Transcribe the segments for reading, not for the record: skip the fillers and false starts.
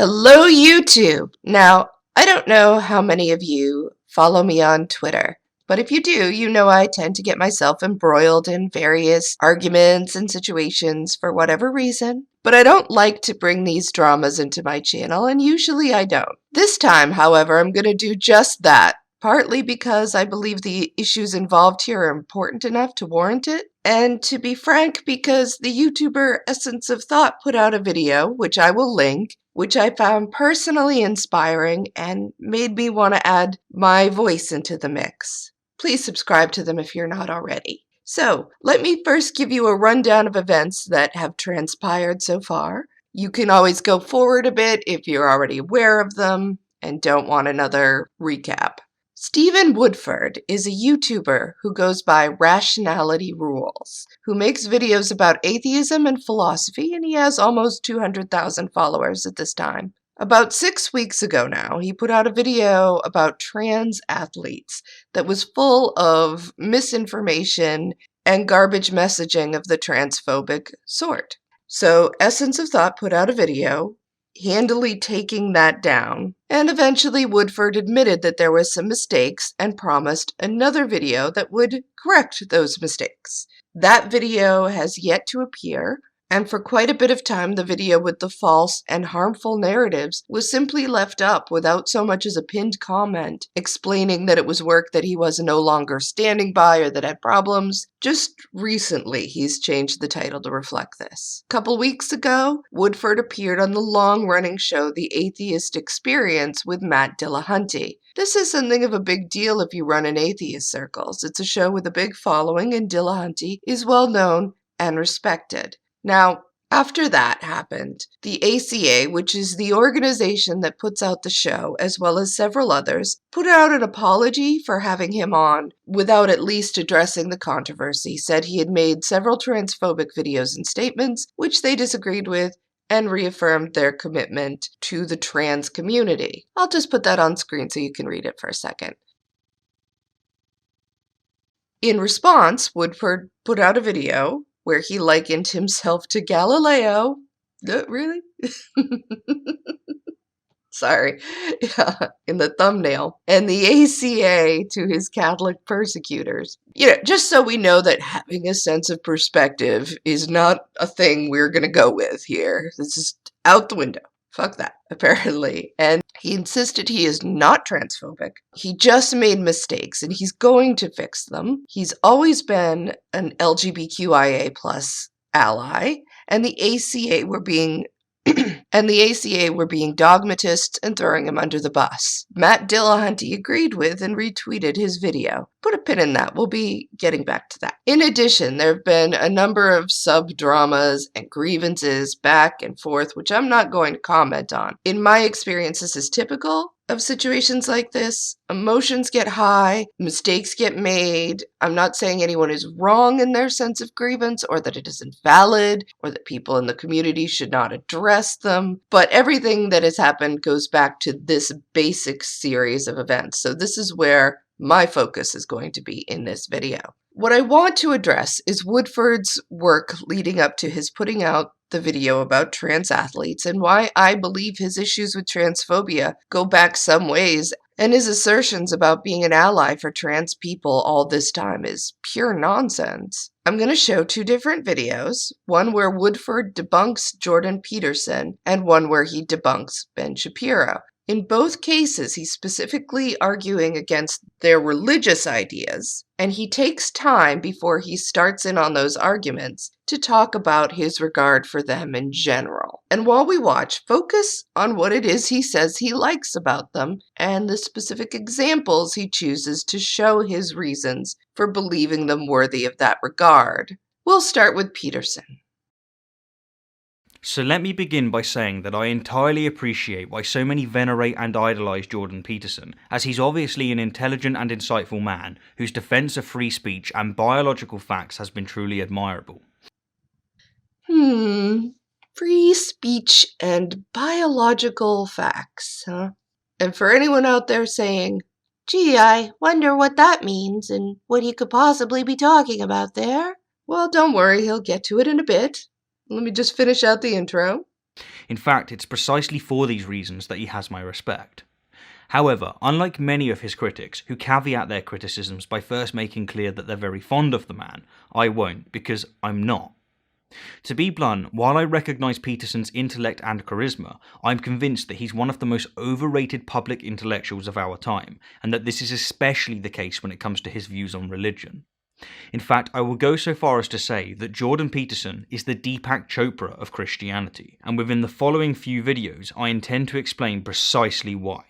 Hello, YouTube! Now, I don't know how many of you follow me on Twitter, but if you do, you know I tend to get myself embroiled in various arguments and situations for whatever reason, but I don't like to bring these dramas into my channel, and usually I don't. This time, however, I'm going to do just that, partly because I believe the issues involved here are important enough to warrant it, and to be frank, because the YouTuber Essence of Thought put out a video, which I will link, which I found personally inspiring and made me want to add my voice into the mix. Please subscribe to them if you're not already. So, let me first give you a rundown of events that have transpired so far. You can always go forward a bit if you're already aware of them and don't want another recap. Stephen Woodford is a YouTuber who goes by Rationality Rules, who makes videos about atheism and philosophy, and he has almost 200,000 followers at this time. About 6 weeks ago now, he put out a video about trans athletes that was full of misinformation and garbage messaging of the transphobic sort. So Essence of Thought put out a video handily taking that down, and eventually Woodford admitted that there was some mistakes and promised another video that would correct those mistakes. That video has yet to appear, and for quite a bit of time the video with the false and harmful narratives was simply left up without so much as a pinned comment explaining that it was work that he was no longer standing by or that had problems. Just recently he's changed the title to reflect this. A couple weeks ago, Woodford appeared on the long-running show The Atheist Experience with Dillahunty. This is something of a big deal if you run in atheist circles. It's a show with a big following, and Dillahunty is well known and respected. Now, after that happened, the ACA, which is the organization that puts out the show, as well as several others, put out an apology for having him on without at least addressing the controversy, said he had made several transphobic videos and statements, which they disagreed with, and reaffirmed their commitment to the trans community. I'll just put that on screen so you can read it for a second. In response, Woodford put out a video where he likened himself to Galileo. Really? Sorry. In the thumbnail. And the ACA to his Catholic persecutors. Just so we know that having a sense of perspective is not a thing we're going to go with here. This is out the window. Fuck that, apparently. And he insisted he is not transphobic. He just made mistakes and he's going to fix them. He's always been an LGBTQIA+ ally, and the ACA were being dogmatists and throwing him under the bus. Dillahunty agreed with and retweeted his video. Put a pin in that. We'll be getting back to that. In addition, there have been a number of sub-dramas and grievances back and forth, which I'm not going to comment on. In my experience, this is typical of situations like this. Emotions get high, mistakes get made. I'm not saying anyone is wrong in their sense of grievance or that it isn't valid or that people in the community should not address them, but everything that has happened goes back to this basic series of events. So this is where my focus is going to be in this video. What I want to address is Woodford's work leading up to his putting out the video about trans athletes and why I believe his issues with transphobia go back some ways, and his assertions about being an ally for trans people all this time is pure nonsense. I'm going to show two different videos, one where Woodford debunks Jordan Peterson and one where he debunks Ben Shapiro. In both cases, he's specifically arguing against their religious ideas, and he takes time before he starts in on those arguments to talk about his regard for them in general. And while we watch, focus on what it is he says he likes about them and the specific examples he chooses to show his reasons for believing them worthy of that regard. We'll start with Peterson. So let me begin by saying that I entirely appreciate why so many venerate and idolise Jordan Peterson, as he's obviously an intelligent and insightful man whose defence of free speech and biological facts has been truly admirable. Free speech and biological facts, huh? And for anyone out there saying, gee, I wonder what that means and what he could possibly be talking about there, well, don't worry, he'll get to it in a bit. Let me just finish out the intro. In fact, it's precisely for these reasons that he has my respect. However, unlike many of his critics, who caveat their criticisms by first making clear that they're very fond of the man, I won't, because I'm not. To be blunt, while I recognise Peterson's intellect and charisma, I'm convinced that he's one of the most overrated public intellectuals of our time, and that this is especially the case when it comes to his views on religion. In fact, I will go so far as to say that Jordan Peterson is the Deepak Chopra of Christianity, and within the following few videos I intend to explain precisely why.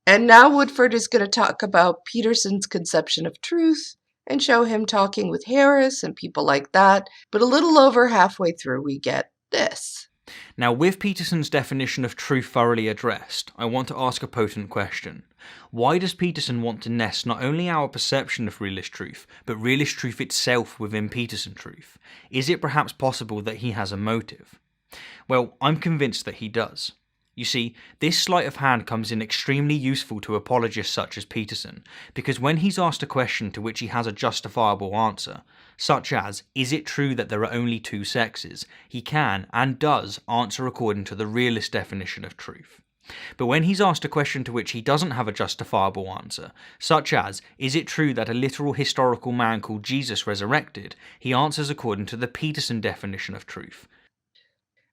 And now Woodford is going to talk about Peterson's conception of truth and show him talking with Harris and people like that, but a little over halfway through we get this. Now, with Peterson's definition of truth thoroughly addressed, I want to ask a potent question. Why does Peterson want to nest not only our perception of realist truth, but realist truth itself within Peterson truth? Is it perhaps possible that he has a motive? Well, I'm convinced that he does. You see, this sleight of hand comes in extremely useful to apologists such as Peterson, because when he's asked a question to which he has a justifiable answer, such as, is it true that there are only two sexes, he can, and does, answer according to the realist definition of truth. But when he's asked a question to which he doesn't have a justifiable answer, such as, is it true that a literal historical man called Jesus resurrected, he answers according to the Peterson definition of truth.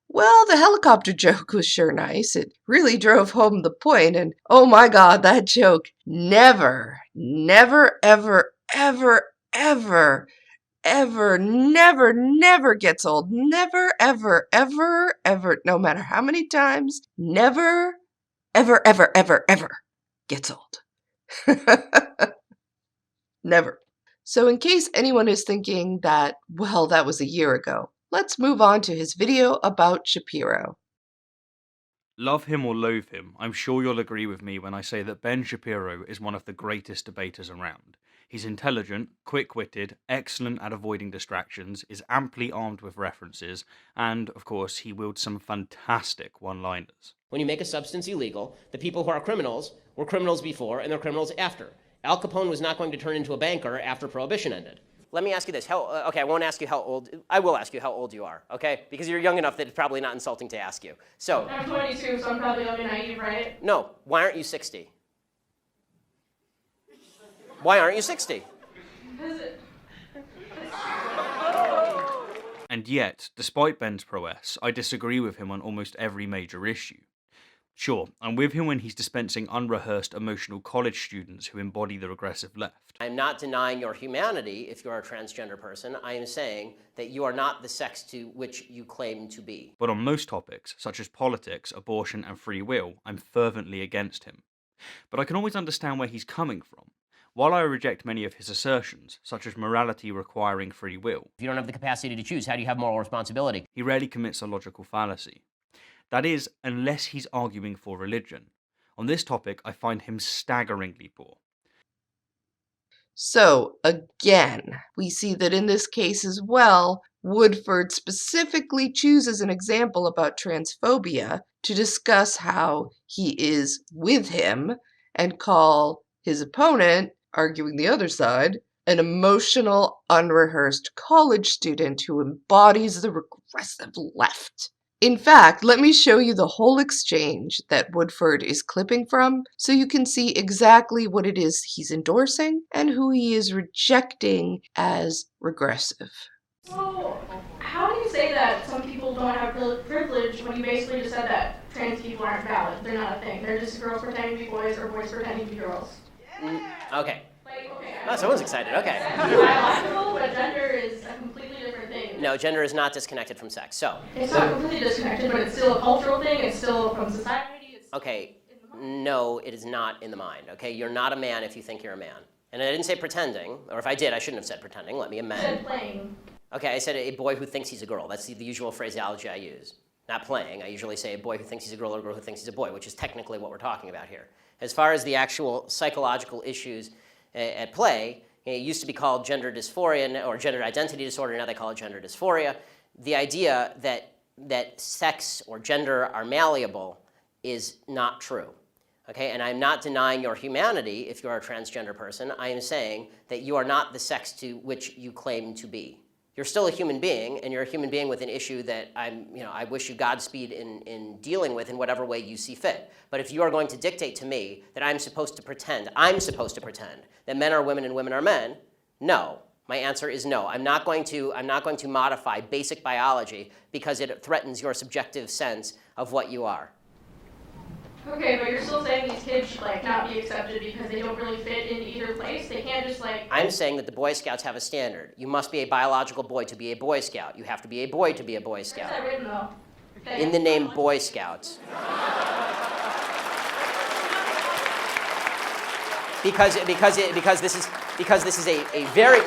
Well, the helicopter joke was sure nice. It really drove home the point, and oh my god, that joke never, ever, never gets old. Never, ever, no matter how many times, never, ever gets old. Never. So in case anyone is thinking that, well, that was a year ago, let's move on to his video about Shapiro. Love him or loathe him, I'm sure you'll agree with me when I say that Ben Shapiro is one of the greatest debaters around. He's intelligent, quick-witted, excellent at avoiding distractions, is amply armed with references, and, of course, he wields some fantastic one-liners. When you make a substance illegal, the people who are criminals were criminals before and they're criminals after. Al Capone was not going to turn into a banker after Prohibition ended. Let me ask you this. Okay, I won't ask you how old. I will ask you how old you are, okay? Because you're young enough that it's probably not insulting to ask you. So. I'm 22, so I'm probably young and naive, right? No. Why aren't you 60? Why aren't you 60? And yet, despite Ben's prowess, I disagree with him on almost every major issue. Sure, I'm with him when he's dispensing unrehearsed emotional college students who embody the regressive left. I'm not denying your humanity if you're a transgender person. I am saying that you are not the sex to which you claim to be. But on most topics, such as politics, abortion, and free will, I'm fervently against him. But I can always understand where he's coming from. While I reject many of his assertions, such as morality requiring free will, If you don't have the capacity to choose, how do you have moral responsibility? he rarely commits a logical fallacy. That is, unless he's arguing for religion. On this topic, I find him staggeringly poor. So, again, we see that in this case as well, Woodford specifically chooses an example about transphobia to discuss how he is with him and call his opponent, arguing the other side, an emotional, unrehearsed college student who embodies the regressive left. In fact, let me show you the whole exchange that Woodford is clipping from so you can see exactly what it is he's endorsing and who he is rejecting as regressive. So, how do you say that some people don't have privilege when you basically just said that trans people aren't valid? They're not a thing. They're just girls pretending to be boys or boys pretending to be girls. Okay. Like, okay. Oh, someone's excited. Okay. It's biological, but gender is a completely different thing. No, gender is not disconnected from sex. So. It's not completely disconnected, but it's still a cultural thing. It's still from society. It's Okay. No, it is not in the mind. Okay, you're not a man if you think you're a man. And I didn't say pretending, or if I did, I shouldn't have said pretending. Let me amend. said playing. Okay, I said a boy who thinks he's a girl. That's the usual phraseology I use. Not playing. I usually say a boy who thinks he's a girl or a girl who thinks he's a boy, which is technically what we're talking about here. As far as the actual psychological issues at play, it used to be called gender dysphoria or gender identity disorder. Now they call it gender dysphoria. The idea that sex or gender are malleable is not true. Okay, and I'm not denying your humanity if you're a transgender person. I am saying that you are not the sex to which you claim to be. You're still a human being, and you're a human being with an issue that I wish you Godspeed in dealing with in whatever way you see fit. But if you are going to dictate to me that I'm supposed to pretend that men are women and women are men, no. My answer is no. I'm not going to modify basic biology because it threatens your subjective sense of what you are. Okay, but you're still saying these kids should not be accepted because they don't really fit in either place? They can't just I'm saying that the Boy Scouts have a standard. You must be a biological boy to be a Boy Scout. You have to be a boy to be a Boy Scout. Where's that written, though? Okay. In the name Boy Scouts. Because this is a very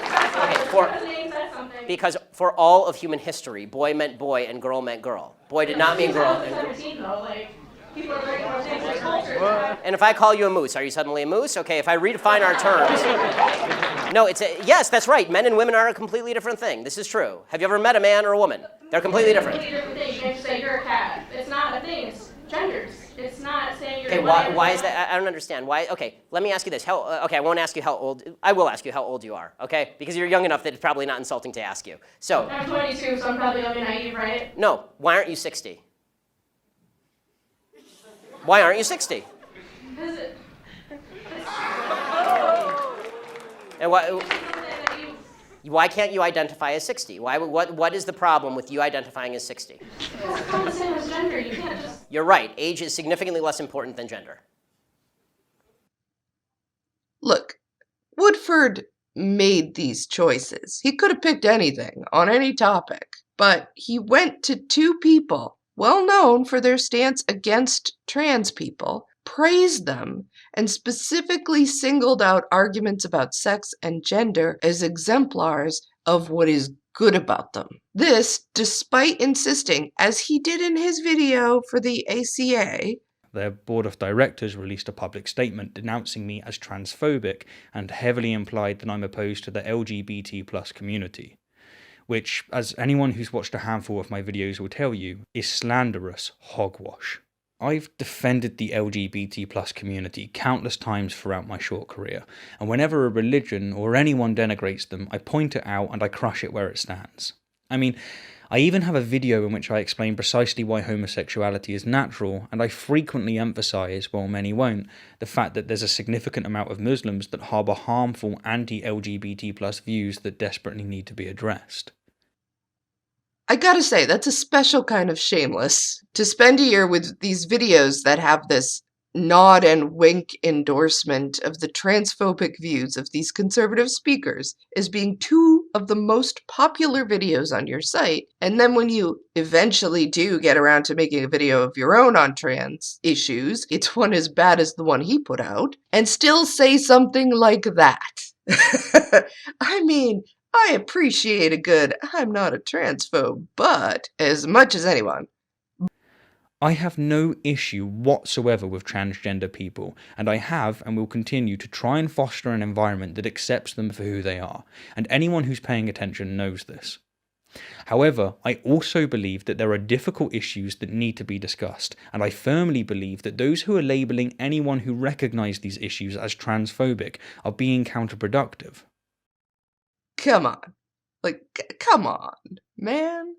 because for all of human history, boy meant boy and girl meant girl. Boy did not mean girl. And if I call you a moose, are you suddenly a moose? Okay, if I redefine our terms. No, yes, that's right. Men and women are a completely different thing. This is true. Have you ever met a man or a woman? They're completely different. You can't say you're a cat. It's not a thing. It's genders. It's not saying you're. Okay, why is that? I don't understand. Why? Okay, let me ask you this. Okay, I won't ask you how old. I will ask you how old you are. Okay, because you're young enough that it's probably not insulting to ask you. So. I'm 22, so I'm probably young and naive, right? No. Why aren't you 60? Why aren't you 60? Because And why can't you identify as 60? What is the problem with you identifying as 60? it's not the same as gender. You can't just. You're right. Age is significantly less important than gender. Look, Woodford made these choices. He could have picked anything on any topic, but he went to two people well known for their stance against trans people, praised them, and specifically singled out arguments about sex and gender as exemplars of what is good about them. This, despite insisting, as he did in his video for the ACA, their board of directors released a public statement denouncing me as transphobic and heavily implied that I'm opposed to the LGBT plus community, which, as anyone who's watched a handful of my videos will tell you, is slanderous hogwash. I've defended the LGBT plus community countless times throughout my short career, and whenever a religion or anyone denigrates them, I point it out and I crush it where it stands. I mean, I even have a video in which I explain precisely why homosexuality is natural, and I frequently emphasise, while many won't, the fact that there's a significant amount of Muslims that harbour harmful anti-LGBT plus views that desperately need to be addressed. I gotta say, that's a special kind of shameless. To spend a year with these videos that have this nod and wink endorsement of the transphobic views of these conservative speakers as being two of the most popular videos on your site, and then when you eventually do get around to making a video of your own on trans issues, it's one as bad as the one he put out, and still say something like that. I mean, I appreciate a good, I'm not a transphobe, but as much as anyone. I have no issue whatsoever with transgender people, and I have and will continue to try and foster an environment that accepts them for who they are, and anyone who's paying attention knows this. However, I also believe that there are difficult issues that need to be discussed, and I firmly believe that those who are labelling anyone who recognise these issues as transphobic are being counterproductive. Come on. Come on, man.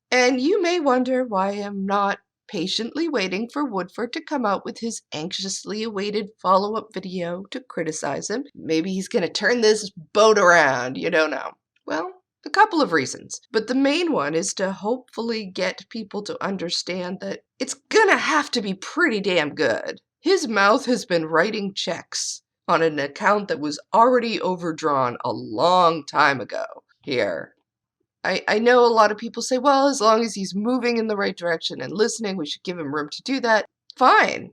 And you may wonder why I'm not patiently waiting for Woodford to come out with his anxiously awaited follow-up video to criticize him. Maybe he's going to turn this boat around, you don't know. Well, a couple of reasons, but the main one is to hopefully get people to understand that it's gonna have to be pretty damn good. His mouth has been writing checks on an account that was already overdrawn a long time ago here. I know a lot of people say, well, as long as he's moving in the right direction and listening, we should give him room to do that. Fine.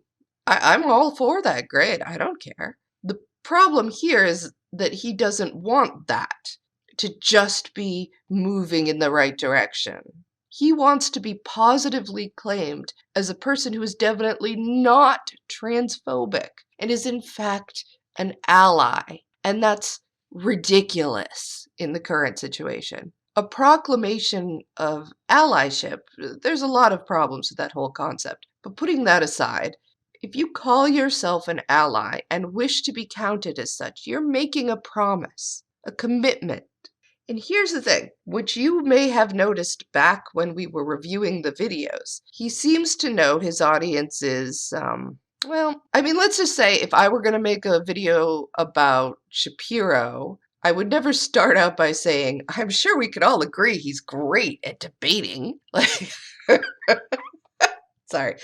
I'm all for that. Great. I don't care. The problem here is that he doesn't want that, to just be moving in the right direction. He wants to be positively claimed as a person who is definitely not transphobic and is in fact an ally. And that's ridiculous in the current situation. A proclamation of allyship, there's a lot of problems with that whole concept. But putting that aside, if you call yourself an ally and wish to be counted as such, you're making a promise, a commitment. And here's the thing, which you may have noticed back when we were reviewing the videos. He seems to know his audience is, well, I mean, let's just say if I were going to make a video about Shapiro, I would never start out by saying, I'm sure we could all agree he's great at debating. Like, sorry.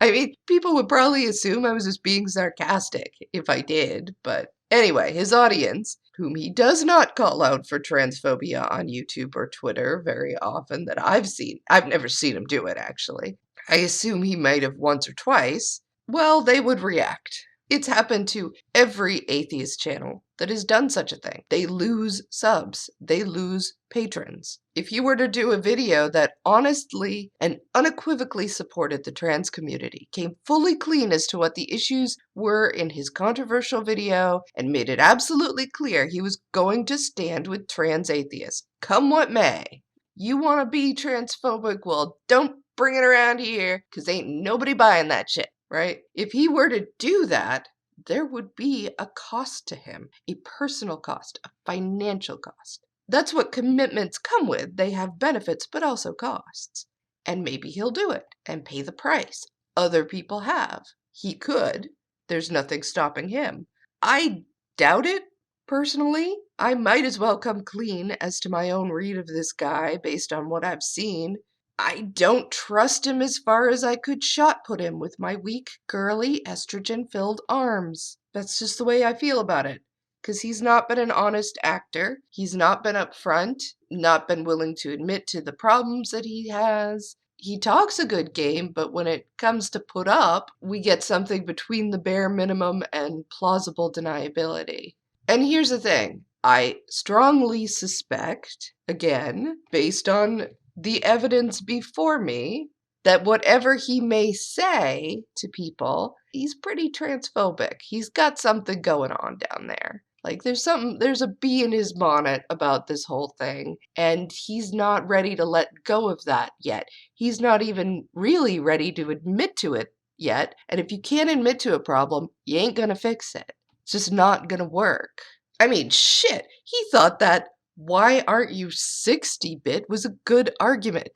I mean, people would probably assume I was just being sarcastic if I did, but anyway, his audience, whom he does not call out for transphobia on YouTube or Twitter very often that I've seen. I've never seen him do it, actually. I assume he might have once or twice. Well, they would react. It's happened to every atheist channel that has done such a thing. They lose subs. They lose patrons. If you were to do a video that honestly and unequivocally supported the trans community, came fully clean as to what the issues were in his controversial video, and made it absolutely clear he was going to stand with trans atheists, come what may, you want to be transphobic? Well, don't bring it around here, because ain't nobody buying that shit. Right? If he were to do that, there would be a cost to him, a personal cost, a financial cost. That's what commitments come with. They have benefits, but also costs. And maybe he'll do it and pay the price. Other people have. He could. There's nothing stopping him. I doubt it, personally. I might as well come clean as to my own read of this guy based on what I've seen. I don't trust him as far as I could shot put him with my weak, girly, estrogen-filled arms. That's just the way I feel about it. Because he's not been an honest actor. He's not been upfront, not been willing to admit to the problems that he has. He talks a good game, but when it comes to put up, we get something between the bare minimum and plausible deniability. And here's the thing. I strongly suspect, again, based on the evidence before me, that whatever he may say to people, he's pretty transphobic. He's got something going on down there. Like there's a bee in his bonnet about this whole thing, and he's not ready to let go of that yet. He's not even really ready to admit to it yet, and if you can't admit to a problem, you ain't gonna fix it. It's just not gonna work. I mean, shit, he thought that why aren't you 60-bit was a good argument.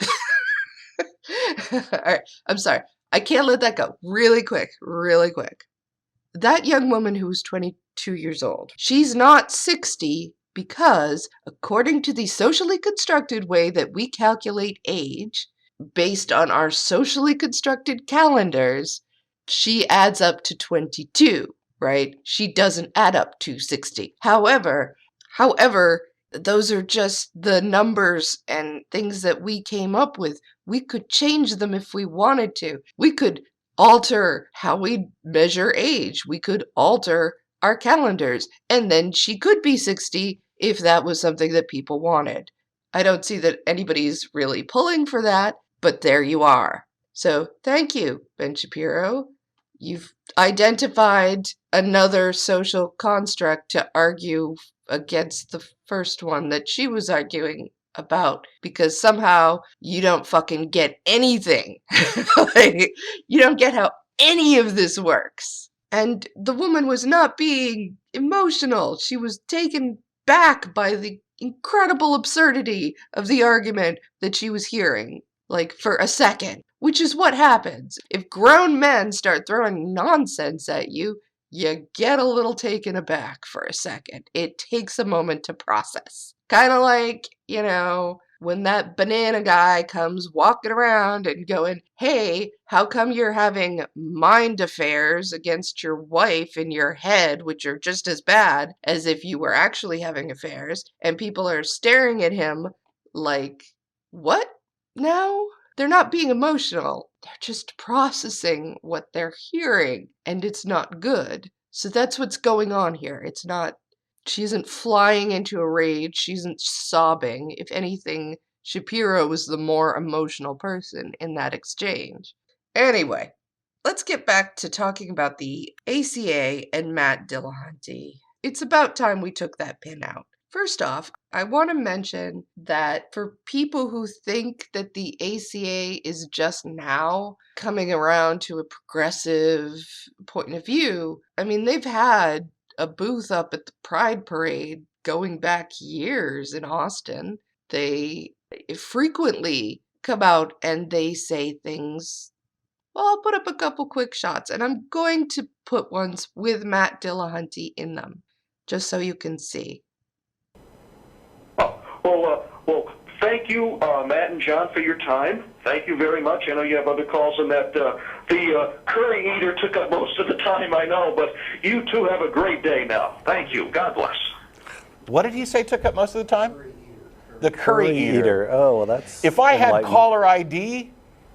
Alright, I'm sorry. I can't let that go. Really quick. That young woman who was 22 years old, she's not 60 because, according to the socially constructed way that we calculate age, based on our socially constructed calendars, she adds up to 22, right? She doesn't add up to 60. However, those are just the numbers and things that we came up with. We could change them if we wanted to. We could alter how we measure age. We could alter our calendars. And then she could be 60 if that was something that people wanted. I don't see that anybody's really pulling for that, but there you are. So thank you, Ben Shapiro. You've identified another social construct to argue against the first one that she was arguing about, because somehow you don't fucking get anything. Like, you don't get how any of this works. And the woman was not being emotional. She was taken back by the incredible absurdity of the argument that she was hearing, like for a second, which is what happens. If grown men start throwing nonsense at you, you get a little taken aback for a second. It takes a moment to process. Kind of like, when that banana guy comes walking around and going, hey, how come you're having mind affairs against your wife in your head, which are just as bad as if you were actually having affairs? And people are staring at him like, what now? They're not being emotional. They're just processing what they're hearing, and it's not good. So that's what's going on here. She isn't flying into a rage. She isn't sobbing. If anything, Shapiro was the more emotional person in that exchange. Anyway, let's get back to talking about the ACA and Matt Dillahunty. It's about time we took that pin out. First off, I want to mention that for people who think that the ACA is just now coming around to a progressive point of view, I mean, they've had a booth up at the Pride Parade going back years in Austin. They frequently come out and they say things. Well, I'll put up a couple quick shots, and I'm going to put ones with Matt Dillahunty in them, just so you can see. Well, thank you, Matt and John, for your time. Thank you very much. I know you have other calls, and that the curry eater took up most of the time, I know, but you two have a great day now. Thank you. God bless. What did he say took up most of the time? The curry eater. Oh, well, that's If I had enlightening. caller ID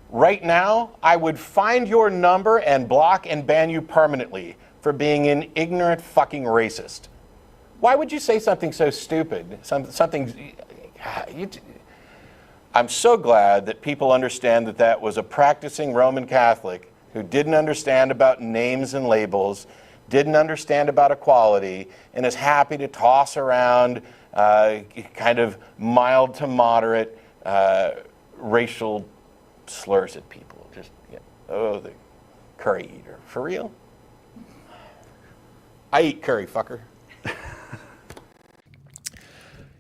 right now, I would find your number and block and ban you permanently for being an ignorant fucking racist. Why would you say something so stupid? I'm so glad that people understand that that was a practicing Roman Catholic who didn't understand about names and labels, didn't understand about equality, and is happy to toss around kind of mild to moderate racial slurs at people. Just, oh, the curry eater. For real? I eat curry, fucker.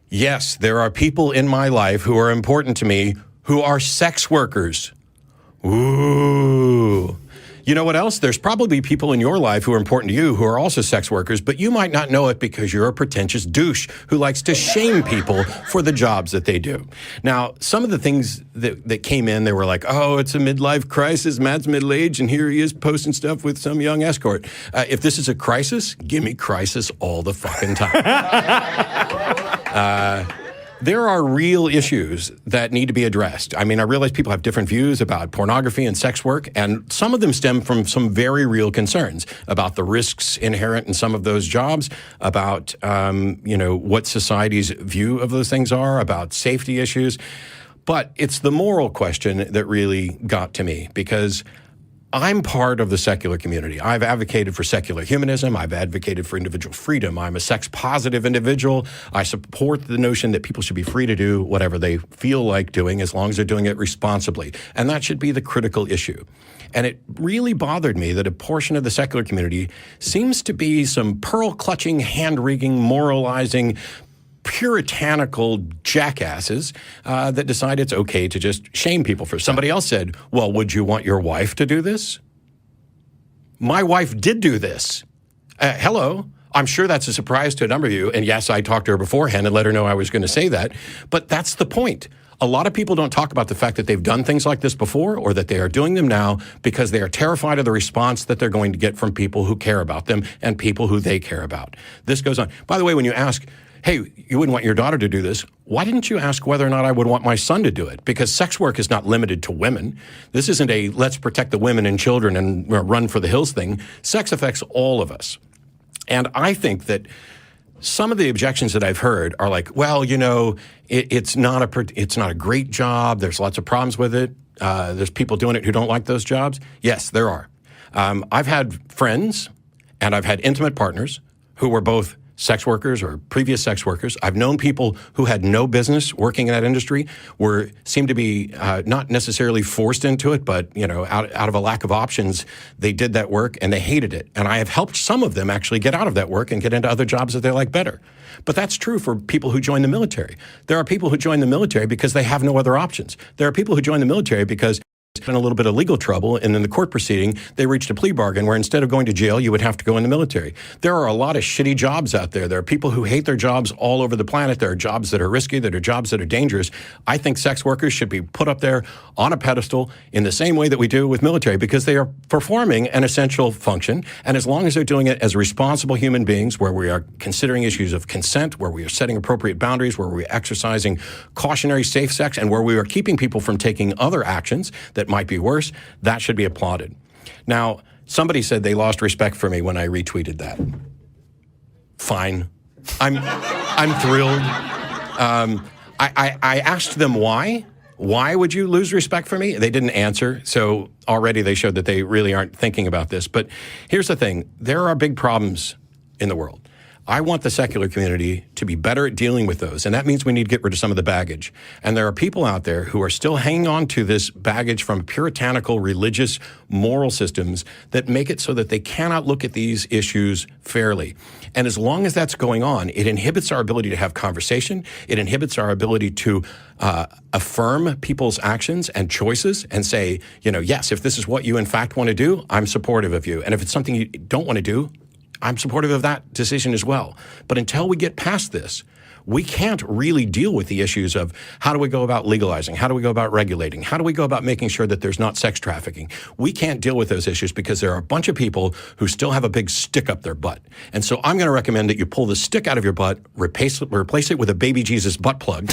Yes, there are people in my life who are important to me who are sex workers. Ooh. You know what else? There's probably people in your life who are important to you who are also sex workers, but you might not know it because you're a pretentious douche who likes to shame people for the jobs that they do. Now, some of the things that came in, they were like, oh, it's a midlife crisis. Matt's middle-aged, and here he is posting stuff with some young escort. If this is a crisis, give me crisis all the fucking time. There are real issues that need to be addressed. I mean, I realize people have different views about pornography and sex work, and some of them stem from some very real concerns about the risks inherent in some of those jobs, about, what society's view of those things are, about safety issues. But it's the moral question that really got to me, because I'm part of the secular community. I've advocated for secular humanism. I've advocated for individual freedom. I'm a sex-positive individual. I support the notion that people should be free to do whatever they feel like doing as long as they're doing it responsibly. And that should be the critical issue. And it really bothered me that a portion of the secular community seems to be some pearl-clutching, hand-wringing, moralizing, puritanical jackasses that decide it's okay to just shame people for. Somebody else said, well, would you want your wife to do this? My wife did do this. Hello. I'm sure that's a surprise to a number of you. And yes, I talked to her beforehand and let her know I was going to say that. But that's the point. A lot of people don't talk about the fact that they've done things like this before or that they are doing them now because they are terrified of the response that they're going to get from people who care about them and people who they care about. This goes on. By the way, when you ask, hey, you wouldn't want your daughter to do this, why didn't you ask whether or not I would want my son to do it? Because sex work is not limited to women. This isn't a let's protect the women and children and run for the hills thing. Sex affects all of us. And I think that some of the objections that I've heard are like, well, it's not a great job. There's lots of problems with it. There's people doing it who don't like those jobs. Yes, there are. I've had friends and I've had intimate partners who were both sex workers or previous sex workers. I've known people who had no business working in that industry, seemed to be not necessarily forced into it, but out of a lack of options, they did that work and they hated it. And I have helped some of them actually get out of that work and get into other jobs that they like better. But that's true for people who join the military. There are people who join the military because they have no other options. There are people who join the military because in a little bit of legal trouble, and in the court proceeding, they reached a plea bargain where instead of going to jail, you would have to go in the military. There are a lot of shitty jobs out there. There are people who hate their jobs all over the planet. There are jobs that are risky. There are jobs that are dangerous. I think sex workers should be put up there on a pedestal in the same way that we do with military because they are performing an essential function. And as long as they're doing it as responsible human beings, where we are considering issues of consent, where we are setting appropriate boundaries, where we are exercising cautionary safe sex, and where we are keeping people from taking other actions that might be worse, that should be applauded. Now, somebody said they lost respect for me when I retweeted that. Fine. I'm thrilled. I asked them why. Why would you lose respect for me? They didn't answer, so already they showed that they really aren't thinking about this. But here's the thing. There are big problems in the world. I want the secular community to be better at dealing with those. And that means we need to get rid of some of the baggage. And there are people out there who are still hanging on to this baggage from puritanical, religious, moral systems that make it so that they cannot look at these issues fairly. And as long as that's going on, it inhibits our ability to have conversation. It inhibits our ability to affirm people's actions and choices and say, yes, if this is what you in fact want to do, I'm supportive of you. And if it's something you don't want to do, I'm supportive of that decision as well. But until we get past this, we can't really deal with the issues of how do we go about legalizing? How do we go about regulating? How do we go about making sure that there's not sex trafficking? We can't deal with those issues because there are a bunch of people who still have a big stick up their butt. And so I'm going to recommend that you pull the stick out of your butt, replace it with a baby Jesus butt plug.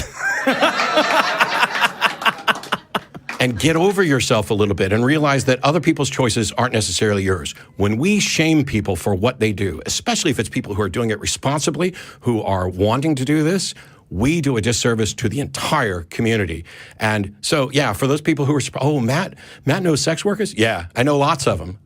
And get over yourself a little bit and realize that other people's choices aren't necessarily yours. When we shame people for what they do, especially if it's people who are doing it responsibly, who are wanting to do this, we do a disservice to the entire community. And so, for those people who are, Matt knows sex workers? Yeah, I know lots of them.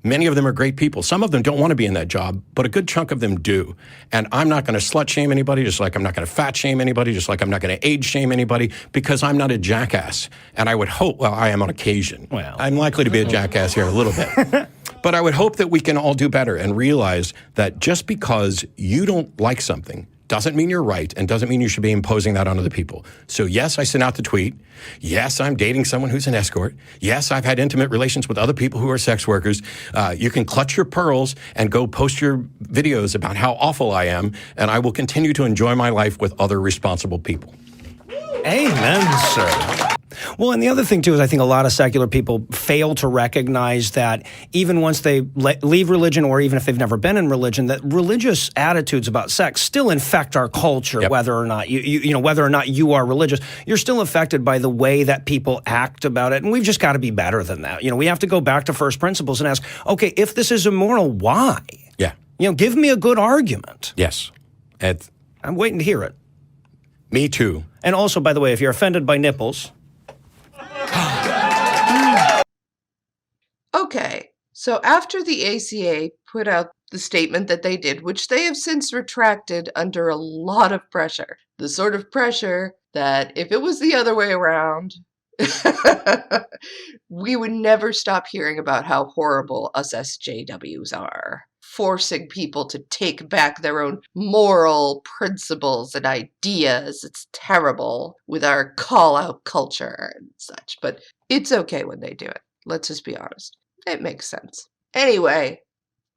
Many of them are great people. Some of them don't want to be in that job, but a good chunk of them do. And I'm not going to slut shame anybody, just like I'm not going to fat shame anybody, just like I'm not going to age shame anybody, because I'm not a jackass. And I would hope, I am on occasion. Well, I'm likely to be a jackass here a little bit. But I would hope that we can all do better and realize that just because you don't like something doesn't mean you're right and doesn't mean you should be imposing that on other people. So yes, I sent out the tweet. Yes, I'm dating someone who's an escort. Yes, I've had intimate relations with other people who are sex workers. You can clutch your pearls and go post your videos about how awful I am, and I will continue to enjoy my life with other responsible people. Amen, sir. Well, and the other thing, too, is I think a lot of secular people fail to recognize that even once they leave religion, or even if they've never been in religion, that religious attitudes about sex still infect our culture, Yep. whether or not whether or not you are religious. You're still affected by the way that people act about it, and we've just got to be better than that. We have to go back to first principles and ask, okay, if this is immoral, why? Yeah. Give me a good argument. Yes. I'm waiting to hear it. Me too. And also, by the way, if you're offended by nipples... Okay, so after the ACA put out the statement that they did, which they have since retracted under a lot of pressure, the sort of pressure that if it was the other way around, we would never stop hearing about how horrible us SJWs are, forcing people to take back their own moral principles and ideas. It's terrible with our call-out culture and such, but it's okay when they do it. Let's just be honest. It makes sense. Anyway,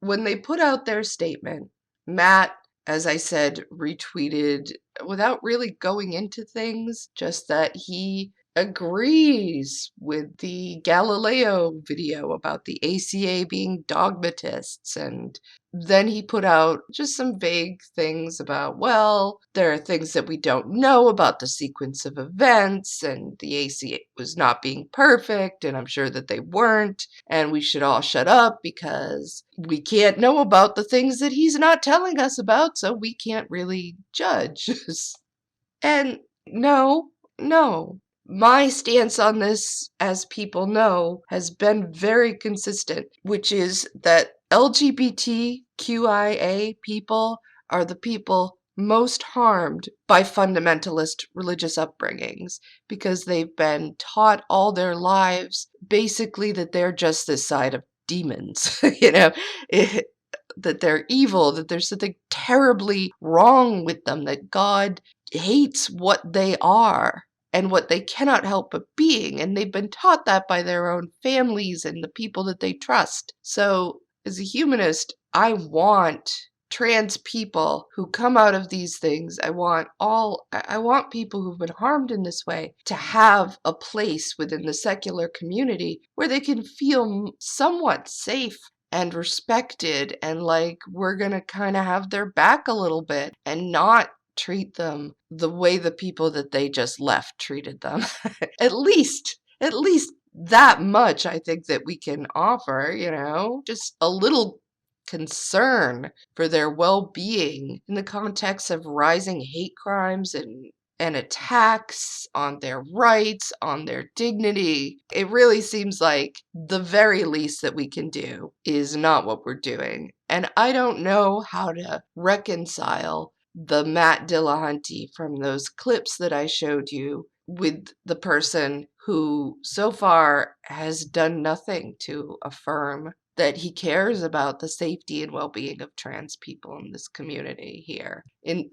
when they put out their statement, Matt, as I said, retweeted without really going into things, just that he agrees with the Galileo video about the ACA being dogmatists, and then he put out just some vague things about, well, there are things that we don't know about the sequence of events, and the ACA was not being perfect, and I'm sure that they weren't, and we should all shut up because we can't know about the things that he's not telling us about, so we can't really judge. And no. My stance on this, as people know, has been very consistent, which is that LGBTQIA people are the people most harmed by fundamentalist religious upbringings because they've been taught all their lives basically that they're just this side of demons, that they're evil, that there's something terribly wrong with them, that God hates what they are and what they cannot help but being, and they've been taught that by their own families and the people that they trust. So, as a humanist, I want trans people who come out of these things, I want people who've been harmed in this way to have a place within the secular community where they can feel somewhat safe and respected, and like we're gonna kind of have their back a little bit and not treat them the way the people that they just left treated them. At least that much I think that we can offer, just a little concern for their well-being in the context of rising hate crimes and attacks on their rights, on their dignity. It really seems like the very least that we can do is not what we're doing. And I don't know how to reconcile the Matt Dillahunty from those clips that I showed you with the person who so far has done nothing to affirm that he cares about the safety and well-being of trans people in this community here.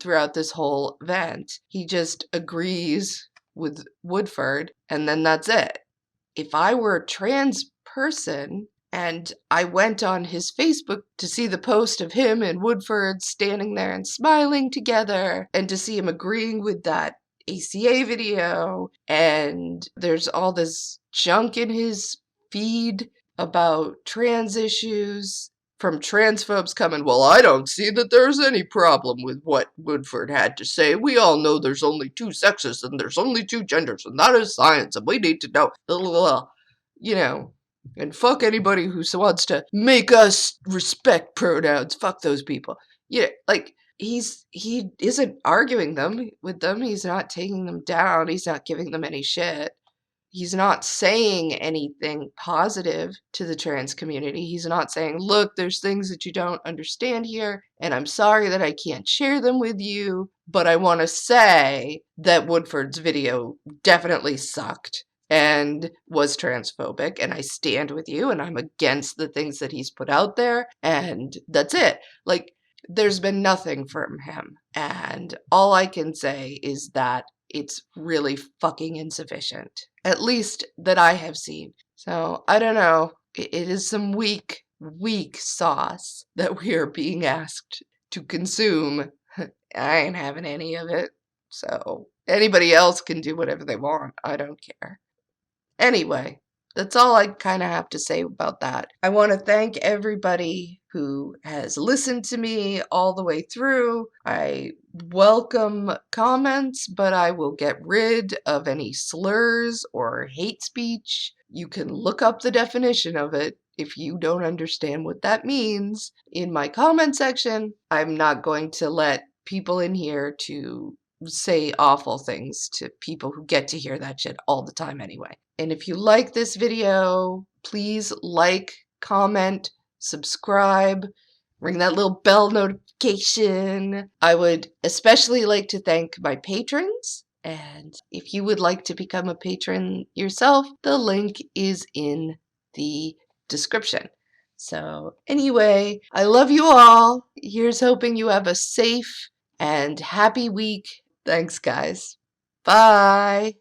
Throughout this whole event, he just agrees with Woodford, and then that's it. If I were a trans person and I went on his Facebook to see the post of him and Woodford standing there and smiling together, and to see him agreeing with that ACA video, and there's all this junk in his feed about trans issues from transphobes coming, well, I don't see that there's any problem with what Woodford had to say. We all know there's only two sexes and there's only two genders, and that is science, and we need to know, you know, and fuck anybody who wants to make us respect pronouns. Fuck those people. Yeah, like, he isn't arguing with them. He's not taking them down. He's not giving them any shit. He's not saying anything positive to the trans community. He's not saying, look, there's things that you don't understand here, and I'm sorry that I can't share them with you, but I want to say that Woodford's video definitely sucked and was transphobic, and I stand with you, and I'm against the things that he's put out there, and that's it. Like, there's been nothing from him, and all I can say is that it's really fucking insufficient, at least that I have seen. So, I don't know. It is some weak sauce that we are being asked to consume. I ain't having any of it. So, anybody else can do whatever they want. I don't care. Anyway, that's all I kind of have to say about that. I want to thank everybody who has listened to me all the way through. I welcome comments, but I will get rid of any slurs or hate speech. You can look up the definition of it if you don't understand what that means in my comment section. I'm not going to let people in here to say awful things to people who get to hear that shit all the time anyway. And if you like this video, please like, comment, subscribe, ring that little bell notification. I would especially like to thank my patrons. And if you would like to become a patron yourself, the link is in the description. So anyway, I love you all. Here's hoping you have a safe and happy week. Thanks, guys. Bye.